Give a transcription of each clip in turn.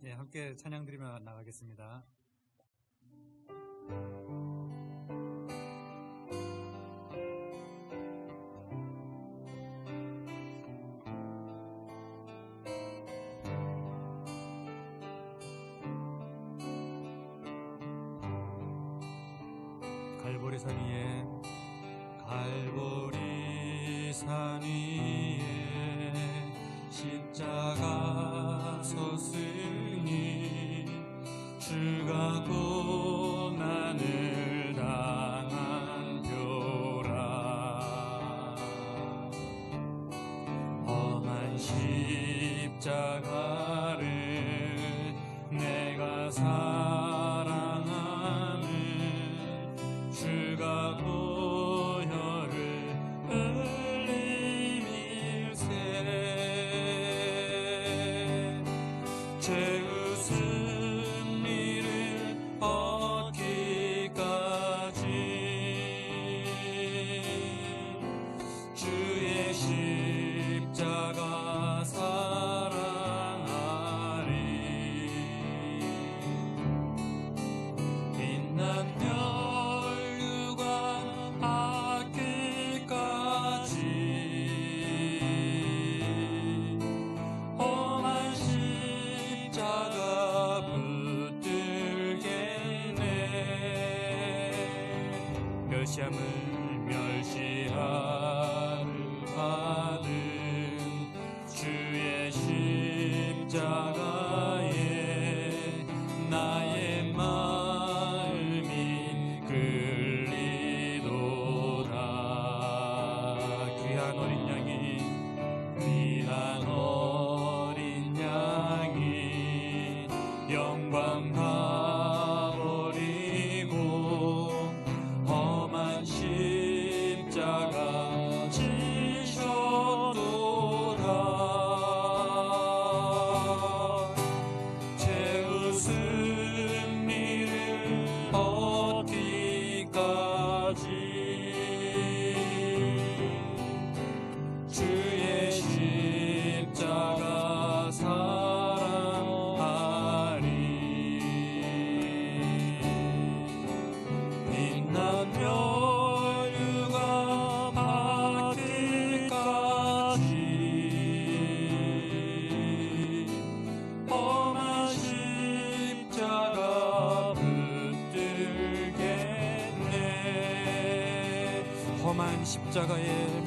예, 함께 찬양 드리며 나가겠습니다. 갈보리산 위에 갈보리산 위에 십자가 섰으니 주가 고난을 당한 표라. 험한 십자가를 내가 사랑하는 주가 보혈을 흘리밀세 죄의 승리를 얻기까지 주의 십자가 사랑하리. 빛난 멸류관 받기까지 험한 십자가 붙들겠네. 멸시함을 받은 주의 십자가에 나의 마음이 끌리도다. 귀한 어린 양이 영광 다 버리고 험한 십자가 지셨도다. 죄의 승리를 얻기까지 주의 십자가 사랑하리. 빛난 멸류관 받기까지 험한 십자가 붙들겠네. 험한 십자가에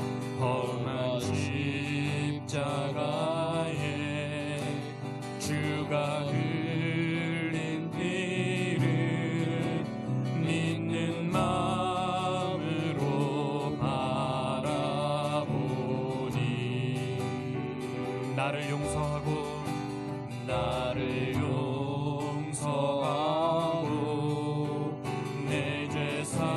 주가 흘린 피를 믿는 마음으로 바라보니 나를 용서하고 내 죄 사하시려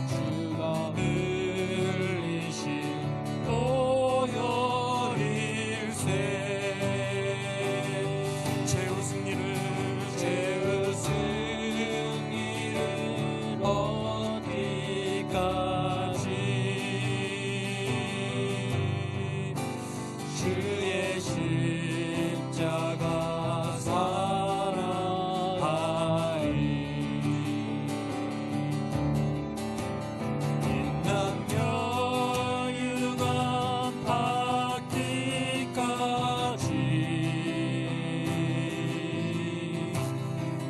주가 흘리신 보혈일세. 죄의 승리를 얻기까지 주의 십자가 사랑하리. 빛난 멸류관 받기까지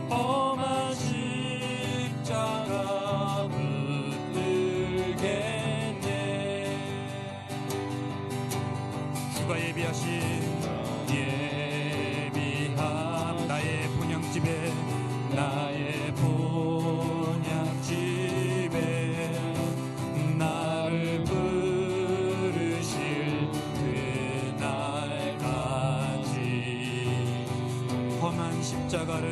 험한 십자가 붙들겠네. 주가 예비한 나의 본향집에 나를 부르실 그날까지 험한 십자가를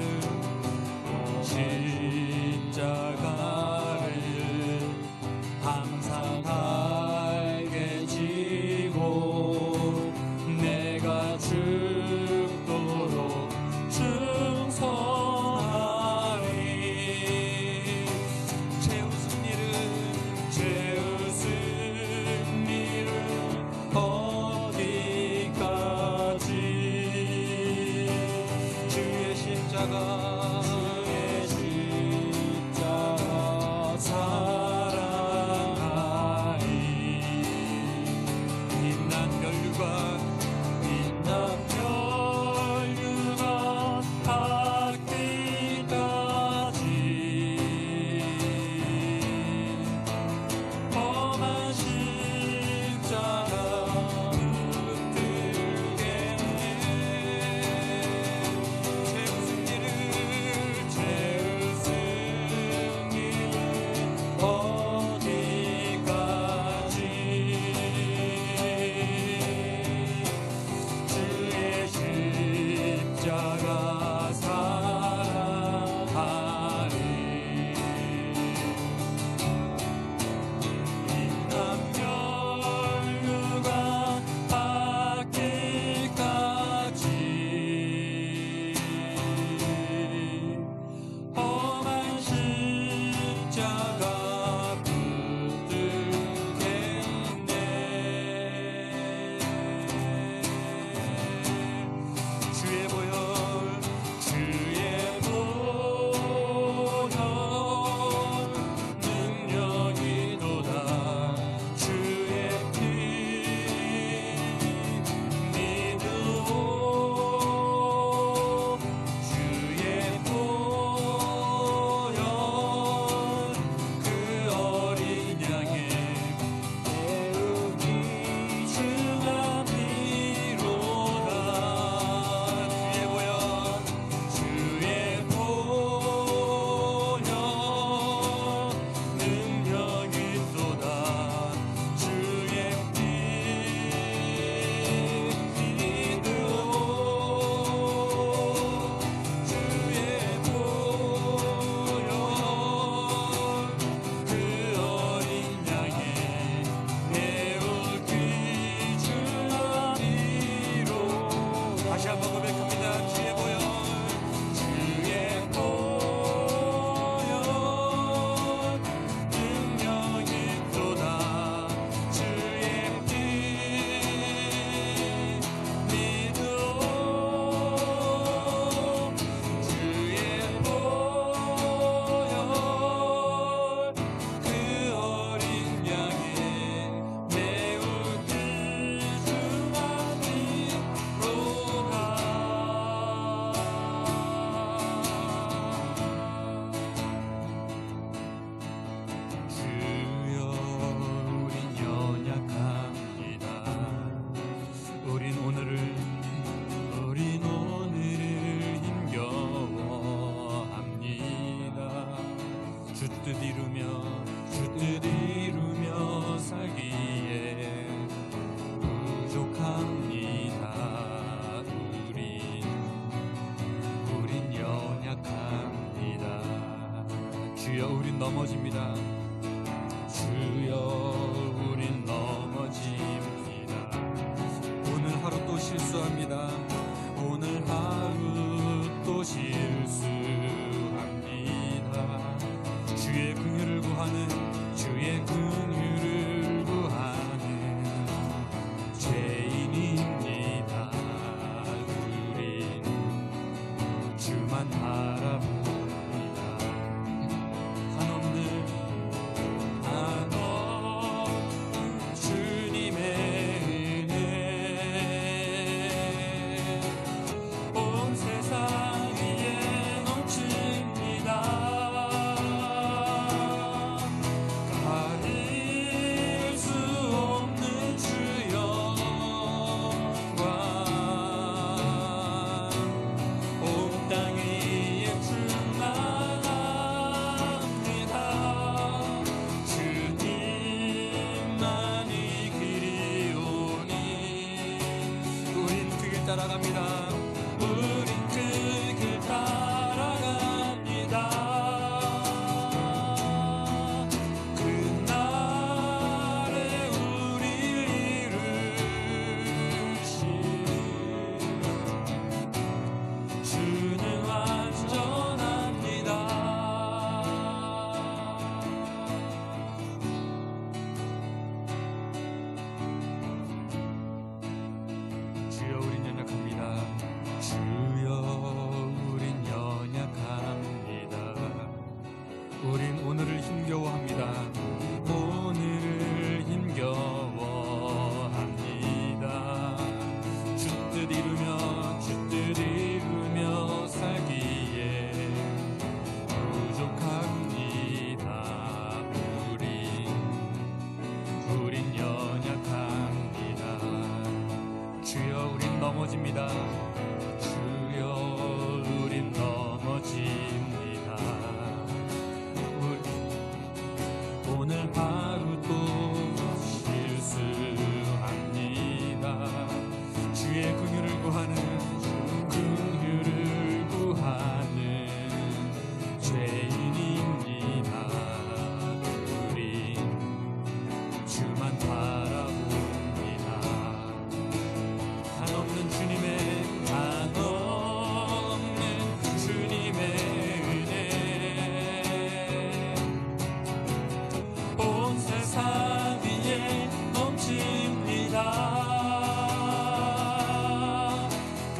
항상 달게 지고 내가 힘겨워합니다. 오늘을 힘겨워합니다. 주 뜻 이루며 살기에 부족합니다. 우린 연약합니다. 주여, 우린 넘어집니다. 주여, 우린 넘어집니다. 오늘 하루 또 실수합니다. 주의 긍휼을 구하는 죄인입니다. 우린 주만 바라봅니다. 한없는 주님의 은혜, 온 세상 위에 넘칩니다.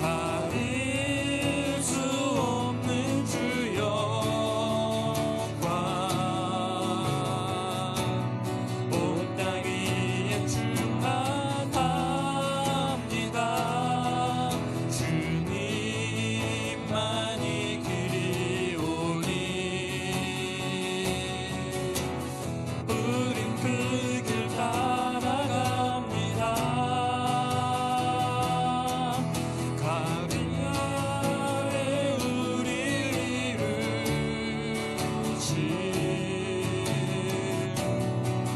가릴 수 없는 주 영광, 온 땅 위에 충만합니다. 주님만이 그리오니 우린 그 길 따라갑니다. 가리 아래 우릴 이루신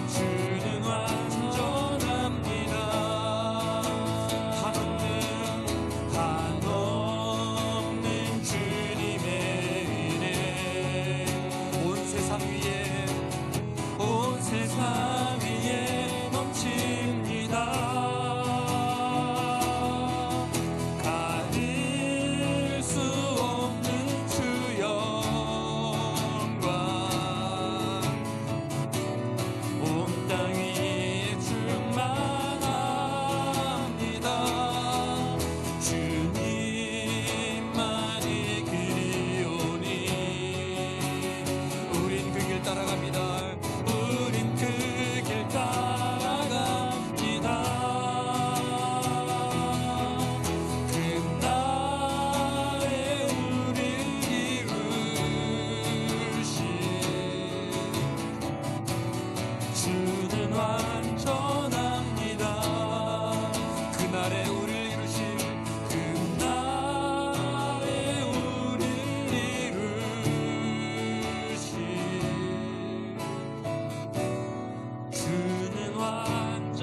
주는 완전합니다. 한없는 주님의 은혜, 온 세상 위에 넘칩니다. 가릴 수 없는 주 영광, 온 땅 위에 충만합니다. 주님만이 그리오니 우린 그 길 따라갑니다. 우린 그 길 따라갑니다. 그날에 우릴 이루신 주는 완전합니다. 그날에 우릴 이루신 주는 완전합니다.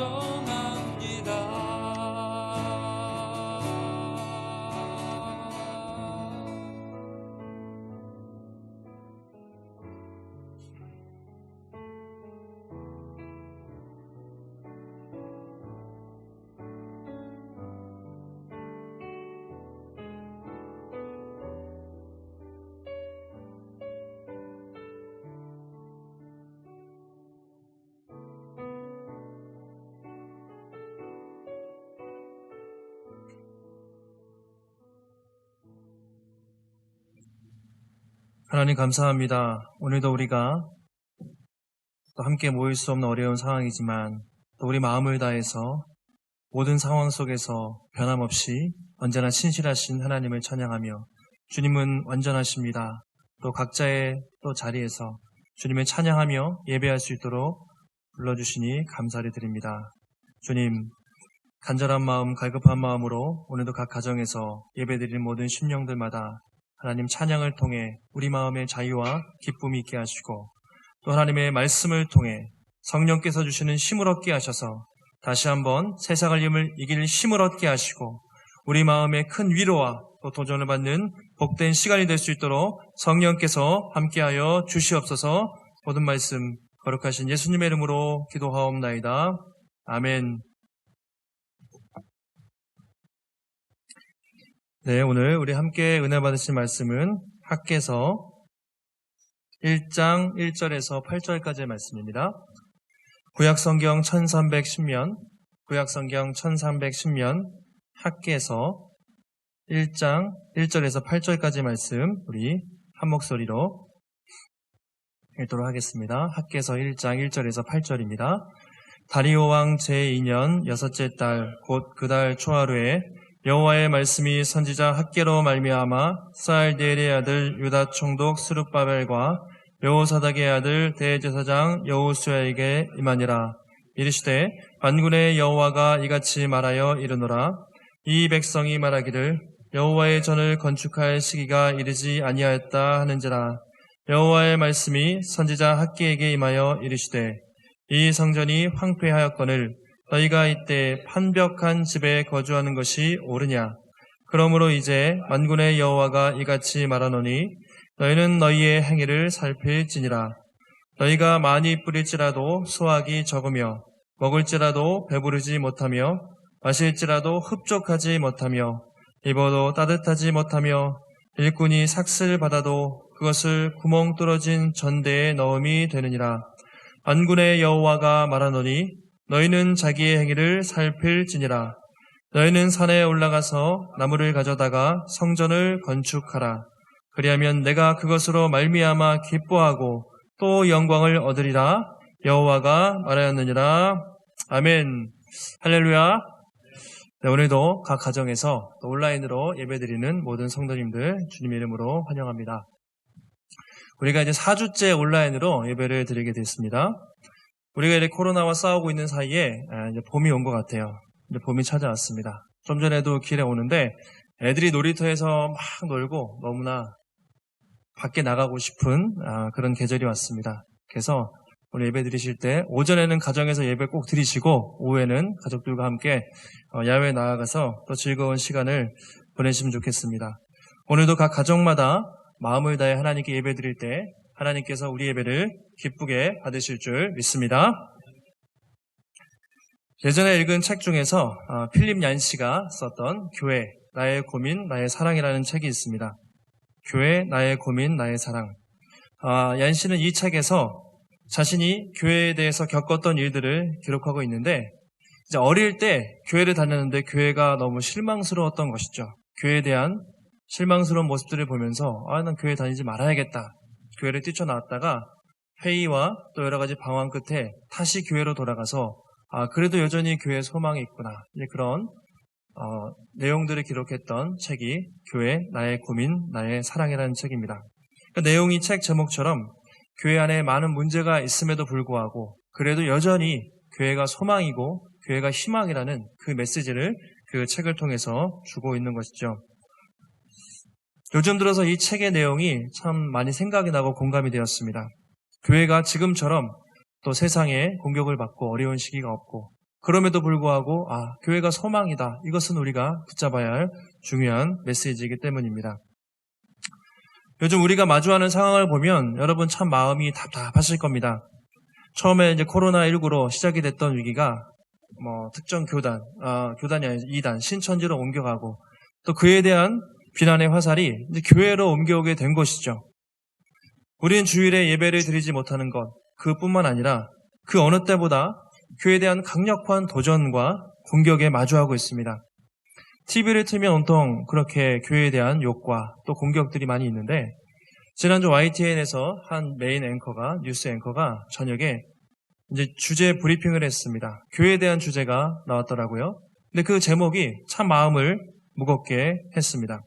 하나님 감사합니다. 오늘도 우리가 또 함께 모일 수 없는 어려운 상황이지만 또 우리 마음을 다해서 모든 상황 속에서 변함없이 언제나 신실하신 하나님을 찬양하며 주님은 완전하십니다. 또 각자의 또 자리에서 주님을 찬양하며 예배할 수 있도록 불러주시니 감사를 드립니다. 주님, 간절한 마음, 갈급한 마음으로 오늘도 각 가정에서 예배드리는 모든 심령들마다 하나님 찬양을 통해 우리 마음의 자유와 기쁨이 있게 하시고 또 하나님의 말씀을 통해 성령께서 주시는 힘을 얻게 하셔서 다시 한번 세상을 이길 힘을 얻게 하시고 우리 마음에 큰 위로와 또 도전을 받는 복된 시간이 될 수 있도록 성령께서 함께하여 주시옵소서. 모든 말씀 거룩하신 예수님의 이름으로 기도하옵나이다. 아멘. 네, 오늘 우리 함께 은혜 받으신 말씀은 학개서 1장 1절에서 8절까지의 말씀입니다. 구약성경 1310면 학개서 1장 1절에서 8절까지 말씀 우리 한 목소리로 읽도록 하겠습니다. 학개서 1장 1절에서 8절입니다. 다리오 왕 제2년 여섯째 달 곧 그 달 초하루에 여호와의 말씀이 선지자 학개로 말미암아 스알디엘의 아들 유다 총독 스룹바벨과 여호사닥의 아들 대제사장 여호수아에게 임하니라. 이르시되 만군의 여호와가 이같이 말하여 이르노라. 이 백성이 말하기를 여호와의 전을 건축할 시기가 이르지 아니하였다 하는지라. 여호와의 말씀이 선지자 학개에게 임하여 이르시되 이 성전이 황폐하였거늘 너희가 이때 판벽한 집에 거주하는 것이 옳으냐. 그러므로 이제 만군의 여호와가 이같이 말하노니 너희는 너희의 행위를 살필지니라. 너희가 많이 뿌릴지라도 수확이 적으며 먹을지라도 배부르지 못하며 마실지라도 흡족하지 못하며 입어도 따뜻하지 못하며 일꾼이 삭슬 받아도 그것을 구멍 뚫어진 전대에 넣음이 되느니라. 만군의 여호와가 말하노니 너희는 자기의 행위를 살필지니라. 너희는 산에 올라가서 나무를 가져다가 성전을 건축하라. 그리하면 내가 그것으로 말미암아 기뻐하고 또 영광을 얻으리라. 여호와가 말하였느니라. 아멘. 할렐루야. 네, 오늘도 각 가정에서 또 온라인으로 예배드리는 모든 성도님들 주님 이름으로 환영합니다. 우리가 이제 4주째 온라인으로 예배를 드리게 됐습니다. 우리가 이제 코로나와 싸우고 있는 사이에 이제 봄이 온 것 같아요. 이제 봄이 찾아왔습니다. 좀 전에도 길에 오는데 애들이 놀이터에서 막 놀고 너무나 밖에 나가고 싶은 그런 계절이 왔습니다. 그래서 우리 예배 드리실 때 오전에는 가정에서 예배 꼭 드리시고 오후에는 가족들과 함께 야외에 나아가서 또 즐거운 시간을 보내시면 좋겠습니다. 오늘도 각 가정마다 마음을 다해 하나님께 예배 드릴 때 하나님께서 우리 예배를 기쁘게 받으실 줄 믿습니다. 예전에 읽은 책 중에서 필립 얀시가 썼던 교회, 나의 고민, 나의 사랑이라는 책이 있습니다. 교회, 나의 고민, 나의 사랑. 얀시는 이 책에서 자신이 교회에 대해서 겪었던 일들을 기록하고 있는데 이제 어릴 때 교회를 다녔는데 교회가 너무 실망스러웠던 것이죠. 교회에 대한 실망스러운 모습들을 보면서 난 교회 다니지 말아야겠다. 교회를 뛰쳐나왔다가 회의와 또 여러 가지 방황 끝에 다시 교회로 돌아가서 그래도 여전히 교회에 소망이 있구나. 이제 그런 내용들을 기록했던 책이 교회, 나의 고민, 나의 사랑이라는 책입니다. 그 내용이 책 제목처럼 교회 안에 많은 문제가 있음에도 불구하고 그래도 여전히 교회가 소망이고 교회가 희망이라는 그 메시지를 그 책을 통해서 주고 있는 것이죠. 요즘 들어서 이 책의 내용이 참 많이 생각이 나고 공감이 되었습니다. 교회가 지금처럼 또 세상에 공격을 받고 어려운 시기가 없고 그럼에도 불구하고 교회가 소망이다. 이것은 우리가 붙잡아야 할 중요한 메시지이기 때문입니다. 요즘 우리가 마주하는 상황을 보면 여러분 참 마음이 답답하실 겁니다. 처음에 이제 코로나19로 시작이 됐던 위기가 특정 교단이 아니라 이단, 신천지로 옮겨가고 또 그에 대한 비난의 화살이 이제 교회로 옮겨오게 된 것이죠. 우리는 주일에 예배를 드리지 못하는 것, 그뿐만 아니라 그 어느 때보다 교회에 대한 강력한 도전과 공격에 마주하고 있습니다. TV를 틀면 온통 그렇게 교회에 대한 욕과 또 공격들이 많이 있는데 지난주 YTN에서 한 메인 앵커가, 뉴스 앵커가 저녁에 이제 주제 브리핑을 했습니다. 교회에 대한 주제가 나왔더라고요. 근데 그 제목이 참 마음을 무겁게 했습니다.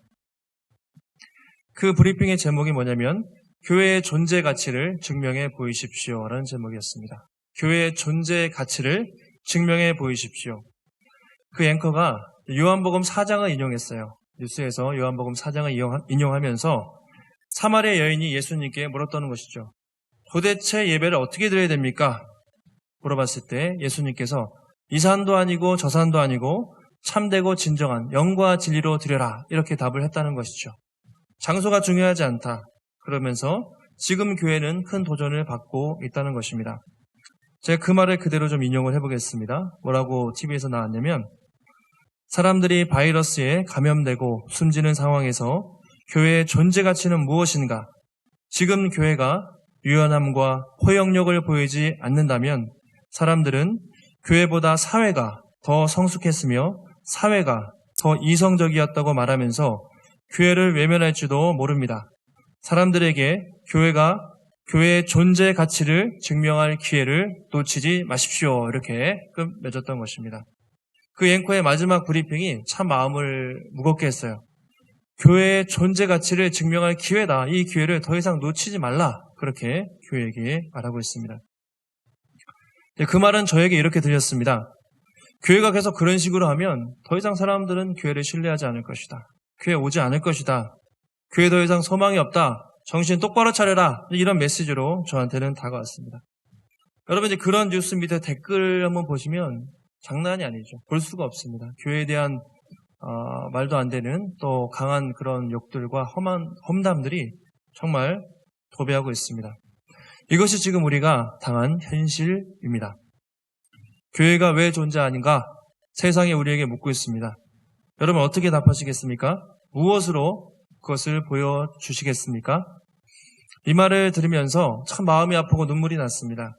그 브리핑의 제목이 뭐냐면 교회의 존재 가치를 증명해 보이십시오라는 제목이었습니다. 교회의 존재 가치를 증명해 보이십시오. 그 앵커가 요한복음 4장을 인용했어요. 뉴스에서 요한복음 4장을 인용하면서 사마리아 여인이 예수님께 물었다는 것이죠. 도대체 예배를 어떻게 드려야 됩니까? 물어봤을 때 예수님께서 이 산도 아니고 저 산도 아니고 참되고 진정한 영과 진리로 드려라 이렇게 답을 했다는 것이죠. 장소가 중요하지 않다. 그러면서 지금 교회는 큰 도전을 받고 있다는 것입니다. 제가 그 말을 그대로 좀 인용을 해보겠습니다. 뭐라고 TV에서 나왔냐면 사람들이 바이러스에 감염되고 숨지는 상황에서 교회의 존재 가치는 무엇인가? 지금 교회가 유연함과 포용력을 보이지 않는다면 사람들은 교회보다 사회가 더 성숙했으며 사회가 더 이성적이었다고 말하면서 교회를 외면할지도 모릅니다. 사람들에게 교회가 교회의 존재 가치를 증명할 기회를 놓치지 마십시오. 이렇게 맺었던 것입니다. 그 앵커의 마지막 브리핑이 참 마음을 무겁게 했어요. 교회의 존재 가치를 증명할 기회다. 이 기회를 더 이상 놓치지 말라. 그렇게 교회에게 말하고 있습니다. 그 말은 저에게 이렇게 들렸습니다. 교회가 계속 그런 식으로 하면 더 이상 사람들은 교회를 신뢰하지 않을 것이다. 교회 오지 않을 것이다. 교회 더 이상 소망이 없다. 정신 똑바로 차려라. 이런 메시지로 저한테는 다가왔습니다. 여러분 이제 그런 뉴스 밑에 댓글 한번 보시면 장난이 아니죠. 볼 수가 없습니다. 교회에 대한 말도 안 되는 또 강한 그런 욕들과 험담들이 정말 도배하고 있습니다. 이것이 지금 우리가 당한 현실입니다. 교회가 왜 존재하는가? 세상이 우리에게 묻고 있습니다. 여러분 어떻게 답하시겠습니까? 무엇으로 그것을 보여주시겠습니까? 이 말을 들으면서 참 마음이 아프고 눈물이 났습니다.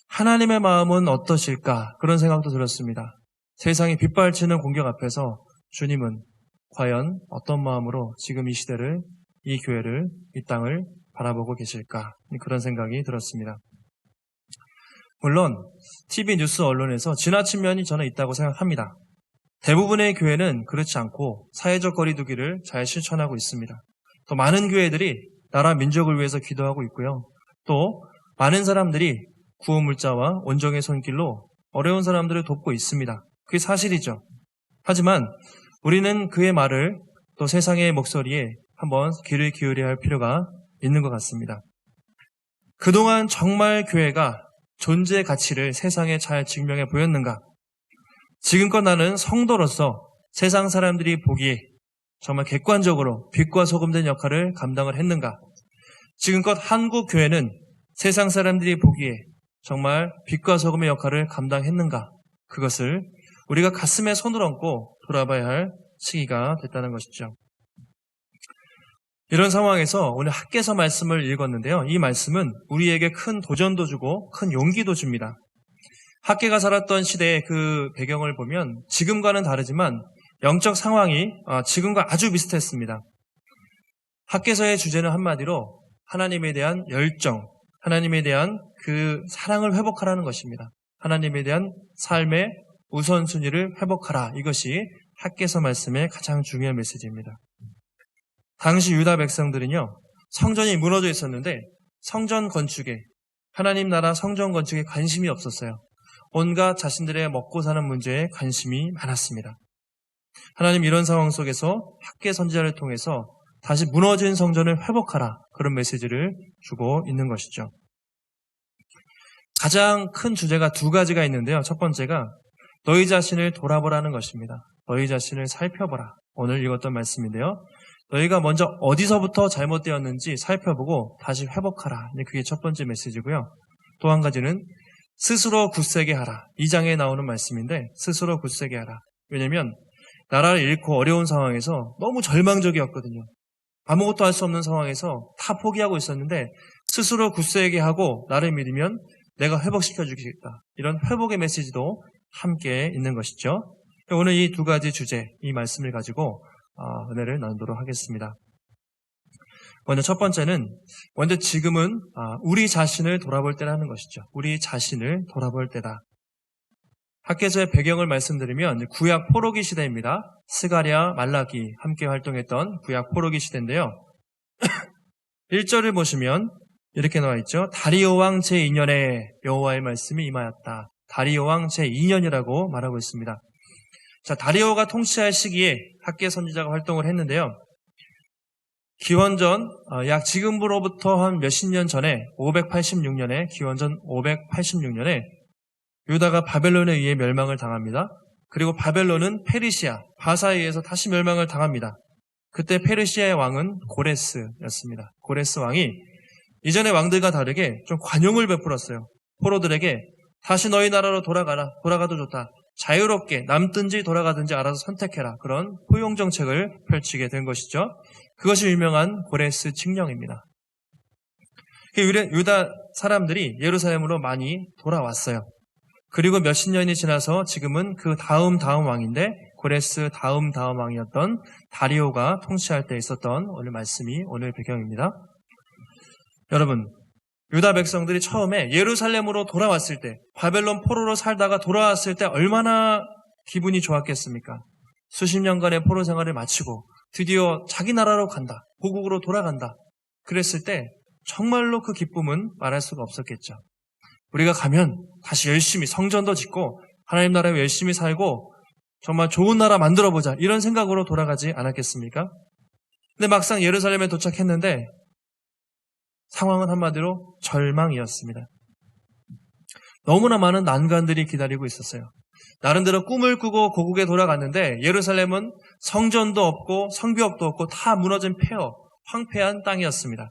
하나님의 마음은 어떠실까? 그런 생각도 들었습니다. 세상이 빗발치는 공격 앞에서 주님은 과연 어떤 마음으로 지금 이 시대를, 이 교회를, 이 땅을 바라보고 계실까? 그런 생각이 들었습니다. 물론 TV 뉴스 언론에서 지나친 면이 저는 있다고 생각합니다. 대부분의 교회는 그렇지 않고 사회적 거리두기를 잘 실천하고 있습니다. 또 많은 교회들이 나라 민족을 위해서 기도하고 있고요. 또 많은 사람들이 구호물자와 온정의 손길로 어려운 사람들을 돕고 있습니다. 그게 사실이죠. 하지만 우리는 그의 말을 또 세상의 목소리에 한번 귀를 기울여야 할 필요가 있는 것 같습니다. 그동안 정말 교회가 존재 가치를 세상에 잘 증명해 보였는가? 지금껏 나는 성도로서 세상 사람들이 보기에 정말 객관적으로 빛과 소금 된 역할을 감당을 했는가? 지금껏 한국 교회는 세상 사람들이 보기에 정말 빛과 소금의 역할을 감당했는가? 그것을 우리가 가슴에 손을 얹고 돌아봐야 할 시기가 됐다는 것이죠. 이런 상황에서 오늘 학개서 말씀을 읽었는데요. 이 말씀은 우리에게 큰 도전도 주고 큰 용기도 줍니다. 학개가 살았던 시대의 그 배경을 보면 지금과는 다르지만 영적 상황이 지금과 아주 비슷했습니다. 학개서의 주제는 한마디로 하나님에 대한 열정, 하나님에 대한 그 사랑을 회복하라는 것입니다. 하나님에 대한 삶의 우선순위를 회복하라. 이것이 학개서 말씀의 가장 중요한 메시지입니다. 당시 유다 백성들은요, 성전이 무너져 있었는데 성전 건축에, 하나님 나라 성전 건축에 관심이 없었어요. 온갖 자신들의 먹고 사는 문제에 관심이 많았습니다. 하나님 이런 상황 속에서 학개 선지자를 통해서 다시 무너진 성전을 회복하라. 그런 메시지를 주고 있는 것이죠. 가장 큰 주제가 두 가지가 있는데요. 첫 번째가 너희 자신을 돌아보라는 것입니다. 너희 자신을 살펴보라. 오늘 읽었던 말씀인데요. 너희가 먼저 어디서부터 잘못되었는지 살펴보고 다시 회복하라. 그게 첫 번째 메시지고요. 또 한 가지는 스스로 굳세게 하라. 2장에 나오는 말씀인데 스스로 굳세게 하라. 왜냐하면 나라를 잃고 어려운 상황에서 너무 절망적이었거든요. 아무것도 할 수 없는 상황에서 다 포기하고 있었는데 스스로 굳세게 하고 나를 믿으면 내가 회복시켜 주겠다. 이런 회복의 메시지도 함께 있는 것이죠. 오늘 이 두 가지 주제, 이 말씀을 가지고 은혜를 나누도록 하겠습니다. 먼저 첫 번째는 먼저 지금은 우리 자신을 돌아볼 때라는 것이죠. 우리 자신을 돌아볼 때다. 학개서의 배경을 말씀드리면 구약 포로기 시대입니다. 스가랴, 말라기 함께 활동했던 구약 포로기 시대인데요. 1절을 보시면 이렇게 나와 있죠. 다리오 왕 제2년에 여호와의 말씀이 임하였다. 다리오 왕 제2년이라고 말하고 있습니다. 자, 다리오가 통치할 시기에 학개 선지자가 활동을 했는데요. 기원전 약 지금으로부터 한 몇십 년 전에 586년에 기원전 586년에 유다가 바벨론에 의해 멸망을 당합니다. 그리고 바벨론은 페르시아, 바사에 의해서 다시 멸망을 당합니다. 그때 페르시아의 왕은 고레스였습니다. 고레스 왕이 이전의 왕들과 다르게 좀 관용을 베풀었어요. 포로들에게 다시 너희 나라로 돌아가라. 돌아가도 좋다. 자유롭게 남든지 돌아가든지 알아서 선택해라. 그런 포용 정책을 펼치게 된 것이죠. 그것이 유명한 고레스 칙령입니다. 유다 사람들이 예루살렘으로 많이 돌아왔어요. 그리고 몇십 년이 지나서 지금은 그 다음 왕인데 고레스 다음 왕이었던 다리오가 통치할 때 있었던 오늘 말씀이 오늘 배경입니다. 여러분, 유다 백성들이 처음에 예루살렘으로 돌아왔을 때, 바벨론 포로로 살다가 돌아왔을 때 얼마나 기분이 좋았겠습니까? 수십 년간의 포로 생활을 마치고 드디어 자기 나라로 간다, 고국으로 돌아간다. 그랬을 때 정말로 그 기쁨은 말할 수가 없었겠죠. 우리가 가면 다시 열심히 성전도 짓고 하나님 나라에 열심히 살고 정말 좋은 나라 만들어보자, 이런 생각으로 돌아가지 않았겠습니까? 근데 막상 예루살렘에 도착했는데 상황은 한마디로 절망이었습니다. 너무나 많은 난관들이 기다리고 있었어요. 나름대로 꿈을 꾸고 고국에 돌아갔는데 예루살렘은 성전도 없고 성벽도 없고 다 무너진 폐허, 황폐한 땅이었습니다.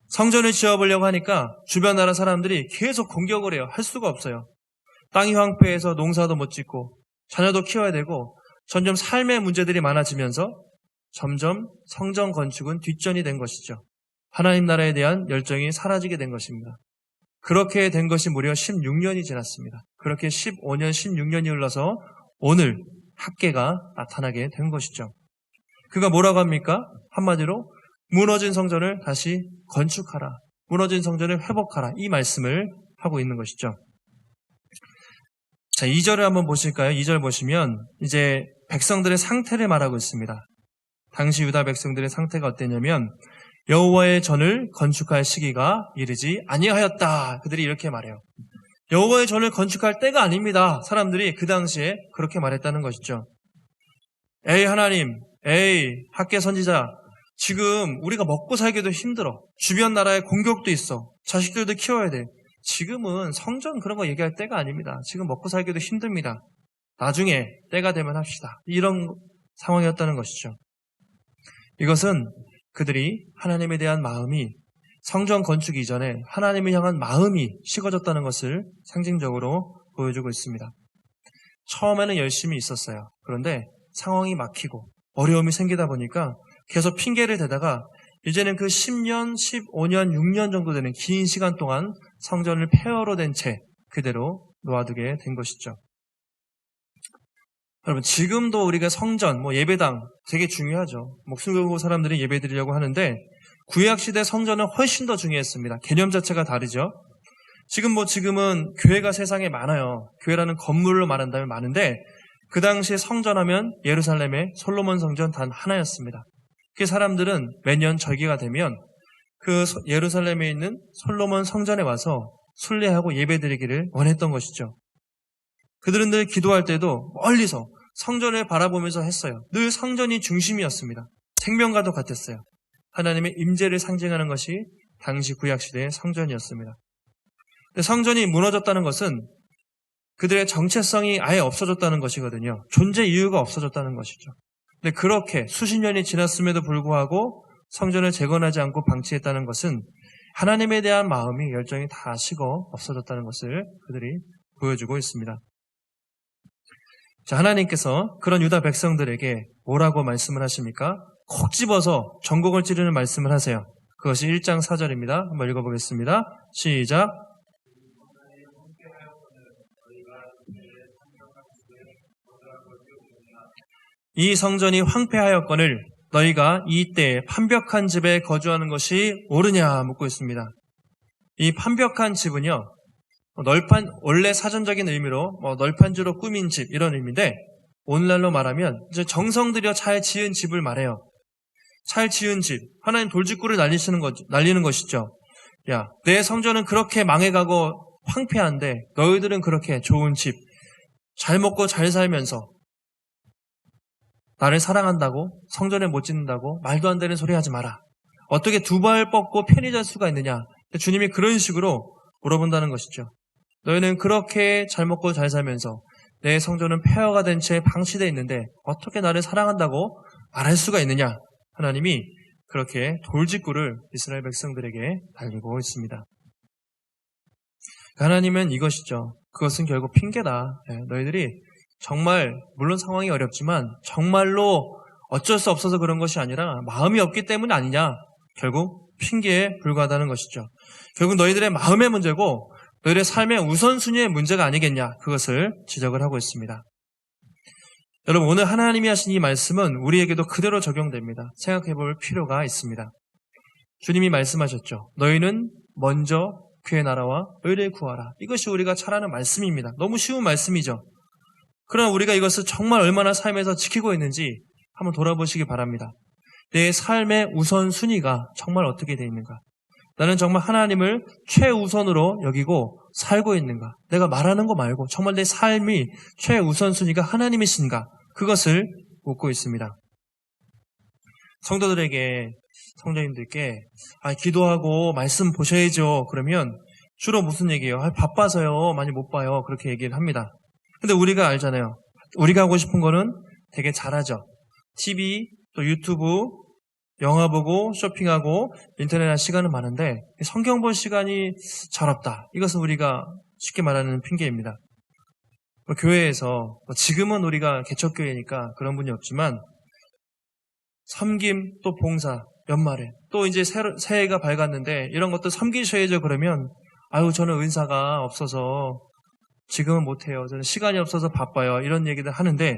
성전을 지어보려고 하니까 주변 나라 사람들이 계속 공격을 해요. 할 수가 없어요. 땅이 황폐해서 농사도 못 짓고 자녀도 키워야 되고 점점 삶의 문제들이 많아지면서 점점 성전 건축은 뒷전이 된 것이죠. 하나님 나라에 대한 열정이 사라지게 된 것입니다. 그렇게 된 것이 무려 16년이 지났습니다. 그렇게 15년, 16년이 흘러서 오늘 학계가 나타나게 된 것이죠. 그가 뭐라고 합니까? 한마디로 무너진 성전을 다시 건축하라, 무너진 성전을 회복하라, 이 말씀을 하고 있는 것이죠. 자, 2절을 한번 보실까요? 2절 보시면 이제 백성들의 상태를 말하고 있습니다. 당시 유다 백성들의 상태가 어땠냐면 여호와의 전을 건축할 시기가 이르지 아니하였다. 그들이 이렇게 말해요. 여호와의 전을 건축할 때가 아닙니다. 사람들이 그 당시에 그렇게 말했다는 것이죠. 에이 하나님, 에이 학계 선지자, 지금 우리가 먹고 살기도 힘들어. 주변 나라에 공격도 있어. 자식들도 키워야 돼. 지금은 성전 그런 거 얘기할 때가 아닙니다. 지금 먹고 살기도 힘듭니다. 나중에 때가 되면 합시다. 이런 상황이었다는 것이죠. 이것은 그들이 하나님에 대한 마음이 성전 건축 이전에 하나님을 향한 마음이 식어졌다는 것을 상징적으로 보여주고 있습니다. 처음에는 열심히 있었어요. 그런데 상황이 막히고 어려움이 생기다 보니까 계속 핑계를 대다가 이제는 그 10년, 15년, 6년 정도 되는 긴 시간 동안 성전을 폐허로 된 채 그대로 놓아두게 된 것이죠. 여러분, 지금도 우리가 성전, 예배당 되게 중요하죠. 목숨 걸고 사람들이 예배 드리려고 하는데 구약시대 성전은 훨씬 더 중요했습니다. 개념 자체가 다르죠. 지금은 교회가 세상에 많아요. 교회라는 건물로 말한다면 많은데 그 당시에 성전하면 예루살렘의 솔로몬 성전 단 하나였습니다. 그 사람들은 매년 절기가 되면 그 예루살렘에 있는 솔로몬 성전에 와서 순례하고 예배드리기를 원했던 것이죠. 그들은 늘 기도할 때도 멀리서 성전을 바라보면서 했어요. 늘 성전이 중심이었습니다. 생명과도 같았어요. 하나님의 임재를 상징하는 것이 당시 구약시대의 성전이었습니다. 근데 성전이 무너졌다는 것은 그들의 정체성이 아예 없어졌다는 것이거든요. 존재 이유가 없어졌다는 것이죠. 근데 그렇게 수십 년이 지났음에도 불구하고 성전을 재건하지 않고 방치했다는 것은 하나님에 대한 마음이, 열정이 다 식어 없어졌다는 것을 그들이 보여주고 있습니다. 자, 하나님께서 그런 유다 백성들에게 뭐라고 말씀을 하십니까? 콕 집어서 전곡을 찌르는 말씀을 하세요. 그것이 1장 4절입니다. 한번 읽어보겠습니다. 시작. 이 성전이 황폐하였거늘 너희가 이때에 판벽한 집에 거주하는 것이 옳으냐 묻고 있습니다. 이 판벽한 집은요, 원래 사전적인 의미로 널판주로 꾸민 집, 이런 의미인데 오늘날로 말하면 이제 정성 들여 잘 지은 집을 말해요. 잘 지은 집, 하나님 돌직구를 날리는 것이죠. 야, 내 성전은 그렇게 망해가고 황폐한데 너희들은 그렇게 좋은 집, 잘 먹고 잘 살면서 나를 사랑한다고 성전에 못 짓는다고 말도 안 되는 소리 하지 마라. 어떻게 두 발 뻗고 편히 잘 수가 있느냐. 주님이 그런 식으로 물어본다는 것이죠. 너희는 그렇게 잘 먹고 잘 살면서 내 성전은 폐허가 된 채 방치되어 있는데 어떻게 나를 사랑한다고 말할 수가 있느냐. 하나님이 그렇게 돌직구를 이스라엘 백성들에게 달리고 있습니다. 하나님은 이것이죠. 그것은 결국 핑계다. 너희들이 정말 물론 상황이 어렵지만 정말로 어쩔 수 없어서 그런 것이 아니라 마음이 없기 때문 아니냐. 결국 핑계에 불과하다는 것이죠. 결국 너희들의 마음의 문제고 너희들의 삶의 우선순위의 문제가 아니겠냐. 그것을 지적을 하고 있습니다. 여러분, 오늘 하나님이 하신 이 말씀은 우리에게도 그대로 적용됩니다. 생각해 볼 필요가 있습니다. 주님이 말씀하셨죠. 너희는 먼저 그의 나라와 의를 구하라. 이것이 우리가 잘 아는 말씀입니다. 너무 쉬운 말씀이죠. 그러나 우리가 이것을 정말 얼마나 삶에서 지키고 있는지 한번 돌아보시기 바랍니다. 내 삶의 우선순위가 정말 어떻게 되어 있는가? 나는 정말 하나님을 최우선으로 여기고 살고 있는가? 내가 말하는 거 말고 정말 내 삶이 최우선순위가 하나님이신가? 그것을 묻고 있습니다. 성도님들께 기도하고 말씀 보셔야죠. 그러면 주로 무슨 얘기예요? 바빠서요. 많이 못 봐요. 그렇게 얘기를 합니다. 근데 우리가 알잖아요. 우리가 하고 싶은 거는 되게 잘하죠. TV, 또 유튜브, 영화 보고 쇼핑하고 인터넷 할 시간은 많은데 성경 볼 시간이 잘 없다. 이것은 우리가 쉽게 말하는 핑계입니다. 교회에서 지금은 우리가 개척교회니까 그런 분이 없지만 섬김 또 봉사 연말에 또 이제 새해가 밝았는데 이런 것도 섬기셔야죠. 그러면 저는 은사가 없어서 지금은 못해요. 저는 시간이 없어서 바빠요. 이런 얘기들 하는데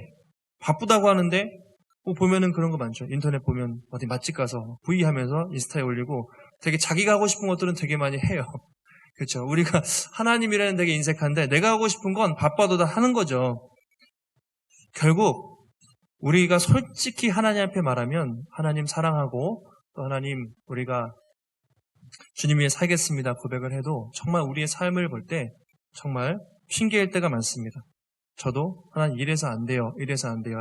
바쁘다고 하는데 보면은 그런 거 많죠. 인터넷 보면 어디 맛집 가서 V 하면서 인스타에 올리고 되게 자기가 하고 싶은 것들은 되게 많이 해요. 그렇죠. 우리가 하나님이라는 되게 인색한데 내가 하고 싶은 건 바빠도 다 하는 거죠. 결국 우리가 솔직히 하나님 앞에 말하면 하나님 사랑하고 또 하나님 우리가 주님 위해 살겠습니다 고백을 해도 정말 우리의 삶을 볼 때 정말 핑계일 때가 많습니다. 저도 하나님 이래서 안 돼요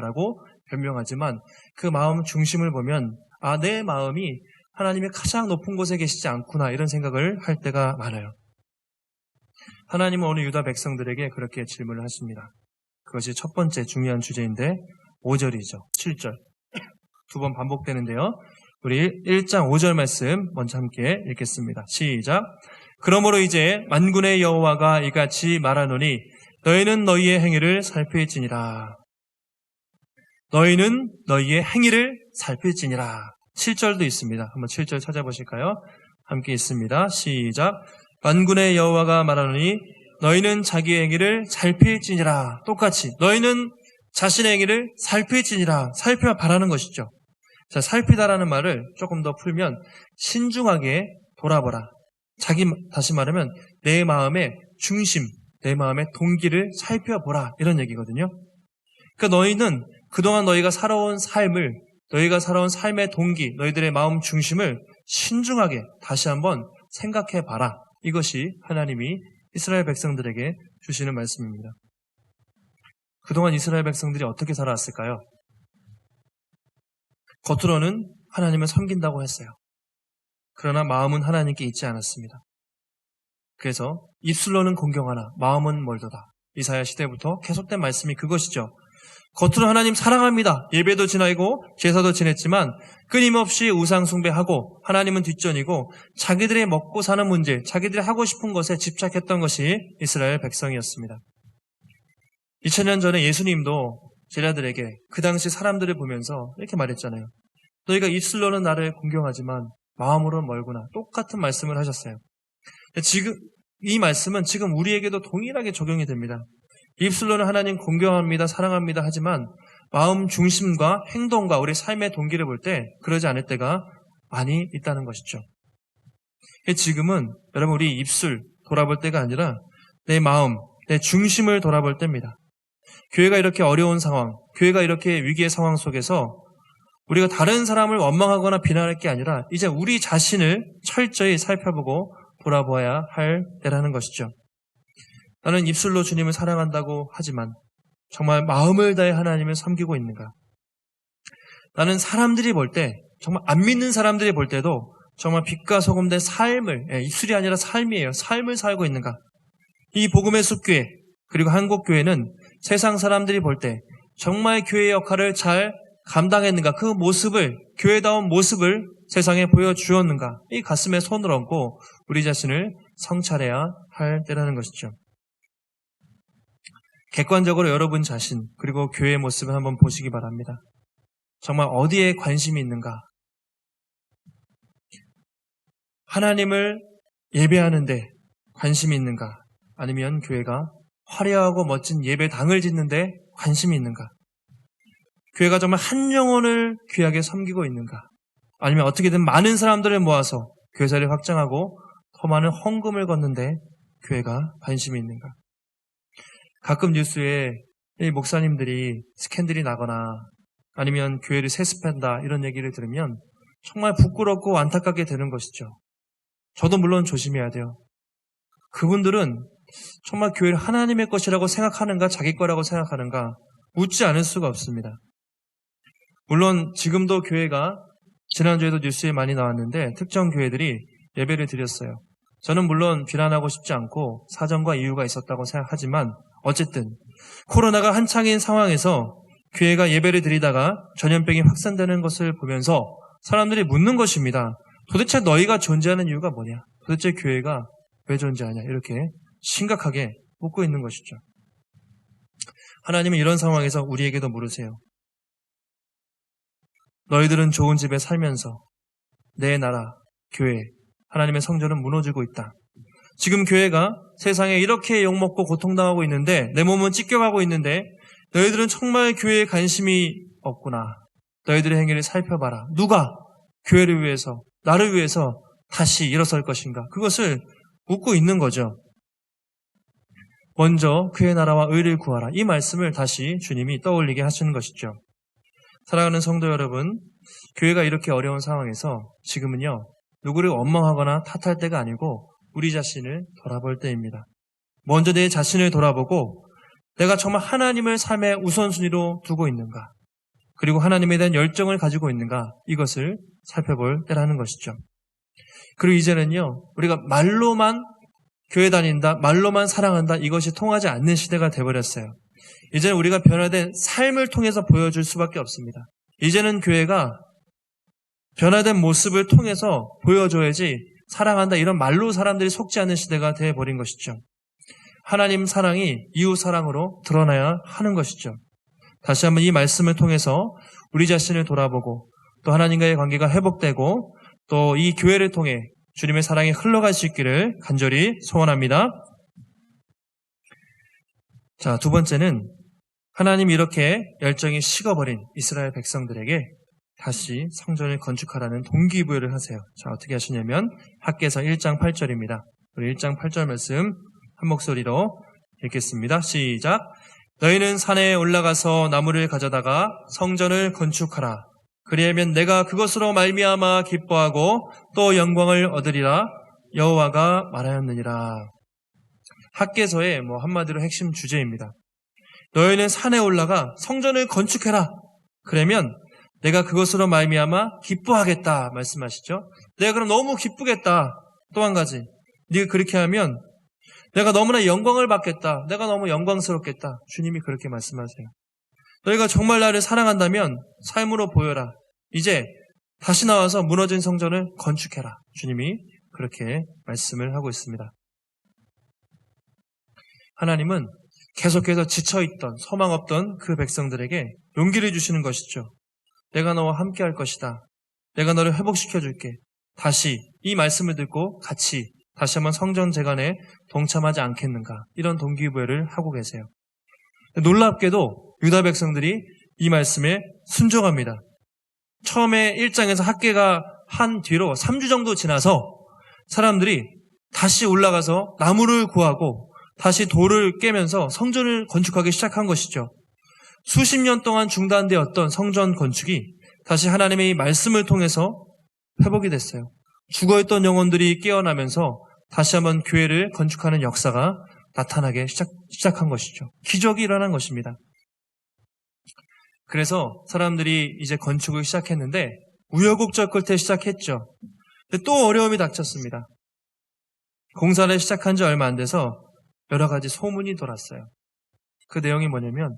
라고 변명하지만 그 마음 중심을 보면 내 마음이 하나님의 가장 높은 곳에 계시지 않구나 이런 생각을 할 때가 많아요. 하나님은 오늘 유다 백성들에게 그렇게 질문을 하십니다. 그것이 첫 번째 중요한 주제인데 5절이죠. 7절 두 번 반복되는데요. 우리 1장 5절 말씀 먼저 함께 읽겠습니다. 시작. 그러므로 이제 만군의 여호와가 이같이 말하노니 너희는 너희의 행위를 살필지니라. 너희는 너희의 행위를 살필지니라. 7절도 있습니다. 한번 7절 찾아보실까요? 함께 있습니다. 시작. 만군의 여호와가 말하노니 너희는 자기의 행위를 살필지니라. 똑같이 너희는 자신의 행위를 살필지니라. 살펴 바라는 것이죠. 자, 살피다라는 말을 조금 더 풀면 신중하게 돌아보라. 다시 말하면 내 마음의 중심, 내 마음의 동기를 살펴보라 이런 얘기거든요. 그러니까 너희는 그동안 너희가 살아온 삶의 동기, 너희들의 마음 중심을 신중하게 다시 한번 생각해 봐라. 이것이 하나님이 이스라엘 백성들에게 주시는 말씀입니다. 그동안 이스라엘 백성들이 어떻게 살아왔을까요? 겉으로는 하나님을 섬긴다고 했어요. 그러나 마음은 하나님께 있지 않았습니다. 그래서 입술로는 공경하나 마음은 멀도다. 이사야 시대부터 계속된 말씀이 그것이죠. 겉으로 하나님 사랑합니다. 예배도 지나고 제사도 지냈지만 끊임없이 우상 숭배하고 하나님은 뒷전이고 자기들의 먹고 사는 문제, 자기들이 하고 싶은 것에 집착했던 것이 이스라엘 백성이었습니다. 2000년 전에 예수님도 제자들에게 그 당시 사람들을 보면서 이렇게 말했잖아요. 너희가 입술로는 나를 공경하지만 마음으로는 멀구나. 똑같은 말씀을 하셨어요. 지금 이 말씀은 지금 우리에게도 동일하게 적용이 됩니다. 입술로는 하나님 공경합니다, 사랑합니다 하지만 마음 중심과 행동과 우리 삶의 동기를 볼 때 그러지 않을 때가 많이 있다는 것이죠. 지금은 여러분 우리 입술 돌아볼 때가 아니라 내 마음, 내 중심을 돌아볼 때입니다. 교회가 이렇게 어려운 상황, 교회가 이렇게 위기의 상황 속에서 우리가 다른 사람을 원망하거나 비난할 게 아니라 이제 우리 자신을 철저히 살펴보고 돌아보아야 할 때라는 것이죠. 나는 입술로 주님을 사랑한다고 하지만 정말 마음을 다해 하나님을 섬기고 있는가? 나는 사람들이 볼 때, 정말 안 믿는 사람들이 볼 때도 정말 빛과 소금 된 삶을, 입술이 아니라 삶이에요. 삶을 살고 있는가? 이 복음의 숲교회, 그리고 한국교회는 세상 사람들이 볼 때 정말 교회의 역할을 잘 감당했는가? 그 모습을, 교회다운 모습을 세상에 보여주었는가? 이 가슴에 손을 얹고 우리 자신을 성찰해야 할 때라는 것이죠. 객관적으로 여러분 자신, 그리고 교회의 모습을 한번 보시기 바랍니다. 정말 어디에 관심이 있는가? 하나님을 예배하는데 관심이 있는가? 아니면 교회가 화려하고 멋진 예배당을 짓는데 관심이 있는가? 교회가 정말 한 영혼을 귀하게 섬기고 있는가? 아니면 어떻게든 많은 사람들을 모아서 교회사를 확장하고 더 많은 헌금을 걷는데 교회가 관심이 있는가? 가끔 뉴스에 이 목사님들이 스캔들이 나거나 아니면 교회를 세습한다 이런 얘기를 들으면 정말 부끄럽고 안타깝게 되는 것이죠. 저도 물론 조심해야 돼요. 그분들은 정말 교회를 하나님의 것이라고 생각하는가 자기 거라고 생각하는가 묻지 않을 수가 없습니다. 물론 지금도 교회가 지난주에도 뉴스에 많이 나왔는데 특정 교회들이 예배를 드렸어요. 저는 물론 비난하고 싶지 않고 사정과 이유가 있었다고 생각하지만 어쨌든 코로나가 한창인 상황에서 교회가 예배를 드리다가 전염병이 확산되는 것을 보면서 사람들이 묻는 것입니다. 도대체 너희가 존재하는 이유가 뭐냐? 도대체 교회가 왜 존재하냐? 이렇게 심각하게 묻고 있는 것이죠. 하나님은 이런 상황에서 우리에게도 물으세요. 너희들은 좋은 집에 살면서 내 나라, 교회, 하나님의 성전은 무너지고 있다. 지금 교회가 세상에 이렇게 욕먹고 고통당하고 있는데 내 몸은 찢겨가고 있는데 너희들은 정말 교회에 관심이 없구나. 너희들의 행위를 살펴봐라. 누가 교회를 위해서, 나를 위해서 다시 일어설 것인가? 그것을 묻고 있는 거죠. 먼저 그의 나라와 의를 구하라. 이 말씀을 다시 주님이 떠올리게 하시는 것이죠. 사랑하는 성도 여러분, 교회가 이렇게 어려운 상황에서 지금은요, 누구를 원망하거나 탓할 때가 아니고 우리 자신을 돌아볼 때입니다. 먼저 내 자신을 돌아보고 내가 정말 하나님을 삶의 우선순위로 두고 있는가? 그리고 하나님에 대한 열정을 가지고 있는가? 이것을 살펴볼 때라는 것이죠. 그리고 이제는요, 우리가 말로만 교회 다닌다, 말로만 사랑한다, 이것이 통하지 않는 시대가 되어버렸어요. 이제는 우리가 변화된 삶을 통해서 보여줄 수밖에 없습니다. 이제는 교회가 변화된 모습을 통해서 보여줘야지 사랑한다, 이런 말로 사람들이 속지 않는 시대가 되어버린 것이죠. 하나님 사랑이 이웃 사랑으로 드러나야 하는 것이죠. 다시 한번 이 말씀을 통해서 우리 자신을 돌아보고 또 하나님과의 관계가 회복되고 또 이 교회를 통해 주님의 사랑이 흘러갈 수 있기를 간절히 소원합니다. 자, 두 번째는 하나님이 이렇게 열정이 식어버린 이스라엘 백성들에게 다시 성전을 건축하라는 동기부여를 하세요. 자, 어떻게 하시냐면 학개서 1장 8절입니다. 우리 1장 8절 말씀 한 목소리로 읽겠습니다. 시작. 너희는 산에 올라가서 나무를 가져다가 성전을 건축하라. 그리하면 내가 그것으로 말미암아 기뻐하고 또 영광을 얻으리라. 여호와가 말하였느니라. 학개서의 한마디로 핵심 주제입니다. 너희는 산에 올라가 성전을 건축해라. 그러면 내가 그것으로 말미암아 기뻐하겠다 말씀하시죠. 내가 그럼 너무 기쁘겠다. 또 한 가지, 네가 그렇게 하면 내가 너무나 영광을 받겠다. 내가 너무 영광스럽겠다. 주님이 그렇게 말씀하세요. 너희가 정말 나를 사랑한다면 삶으로 보여라. 이제 다시 나와서 무너진 성전을 건축해라. 주님이 그렇게 말씀을 하고 있습니다. 하나님은 계속해서 지쳐있던, 소망 없던 그 백성들에게 용기를 주시는 것이죠. 내가 너와 함께 할 것이다. 내가 너를 회복시켜줄게. 다시 이 말씀을 듣고 같이 다시 한번 성전 재건에 동참하지 않겠는가. 이런 동기부여를 하고 계세요. 놀랍게도 유다 백성들이 이 말씀에 순종합니다. 처음에 1장에서 학개가 한 뒤로 3주 정도 지나서 사람들이 다시 올라가서 나무를 구하고 다시 돌을 깨면서 성전을 건축하기 시작한 것이죠. 수십 년 동안 중단되었던 성전 건축이 다시 하나님의 이 말씀을 통해서 회복이 됐어요. 죽어있던 영혼들이 깨어나면서 다시 한번 교회를 건축하는 역사가 나타나기 시작한 것이죠. 기적이 일어난 것입니다. 그래서 사람들이 이제 건축을 시작했는데 우여곡절 끝에 시작했죠. 근데 또 어려움이 닥쳤습니다. 공사를 시작한 지 얼마 안 돼서 여러 가지 소문이 돌았어요. 그 내용이 뭐냐면,